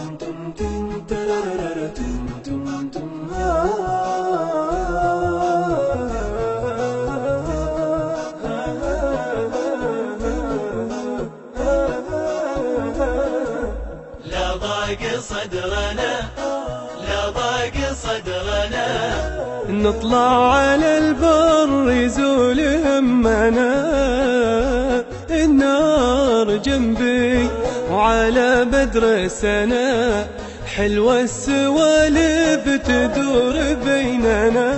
لا ضاق صدرنا لا ضاق صدرنا نطلع على البر يزول همنا، النار جنبي وعلى بدر سنة، حلوة السوالف تدور بيننا،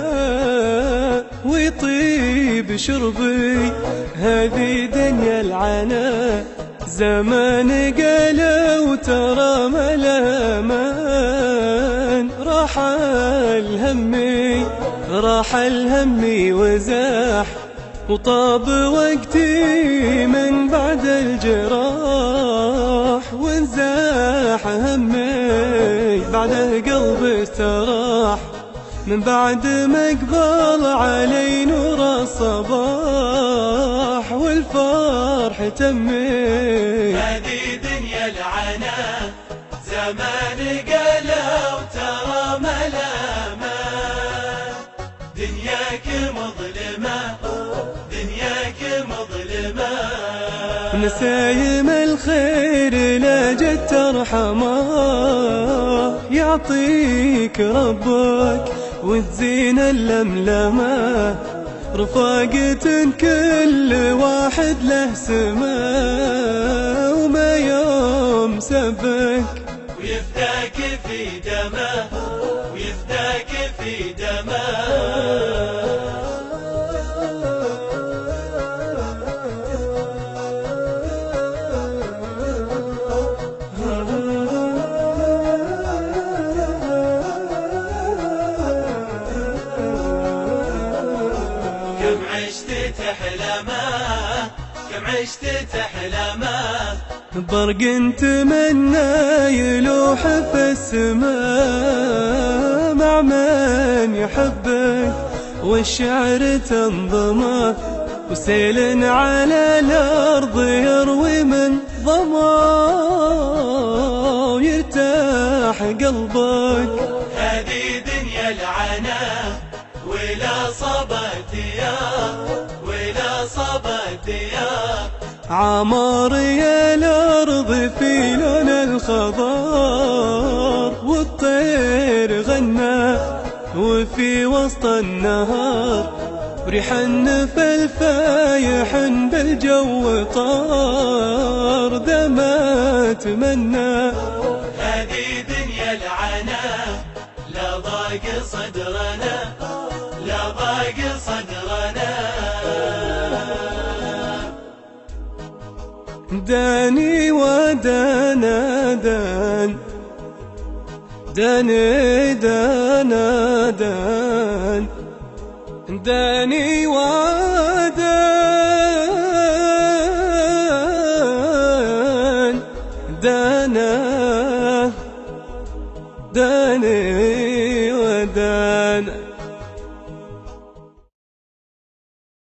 ويطيب شربي هذه دنيا العنا، زمان قالوا ترى ملامان، راح الهمي وزاح، وطاب وقتي من بعد الجراح، وانزاح همي بعده قلبي استراح، من بعد ما اقبل علي نور الصباح، والفرح تمي. هذه دنيا العنا زمان قالوا ترى ملاما، دنياك مظلمة دنياك مظلمة، نسايم الخير لا جد ترحمه، يعطيك ربك وتزين اللملمة، رفاقة كل واحد له سما، وما يوم سبك ويفداك في دمه ويفداك في دمه. كم عشت تحلمه كم عشت تحلمه، برق تمنى يلوح في السماء، مع من يحبك والشعر تنظمه، وسيل على الأرض يروي من ظما، ويرتاح قلبك. هذه دنيا العنا ولا صبت يا ولا صبت يا، عمار يا الأرض في لون الخضار، والطير غنى وفي وسط النهار، وريح النفل فايح بالجو طار، ذا ما أتمنى. هذه دنيا العنا لا ضاق صدرنا لا ضاق صدرنا. داني ودانا دان داني دانا دان، داني ودان دانا داني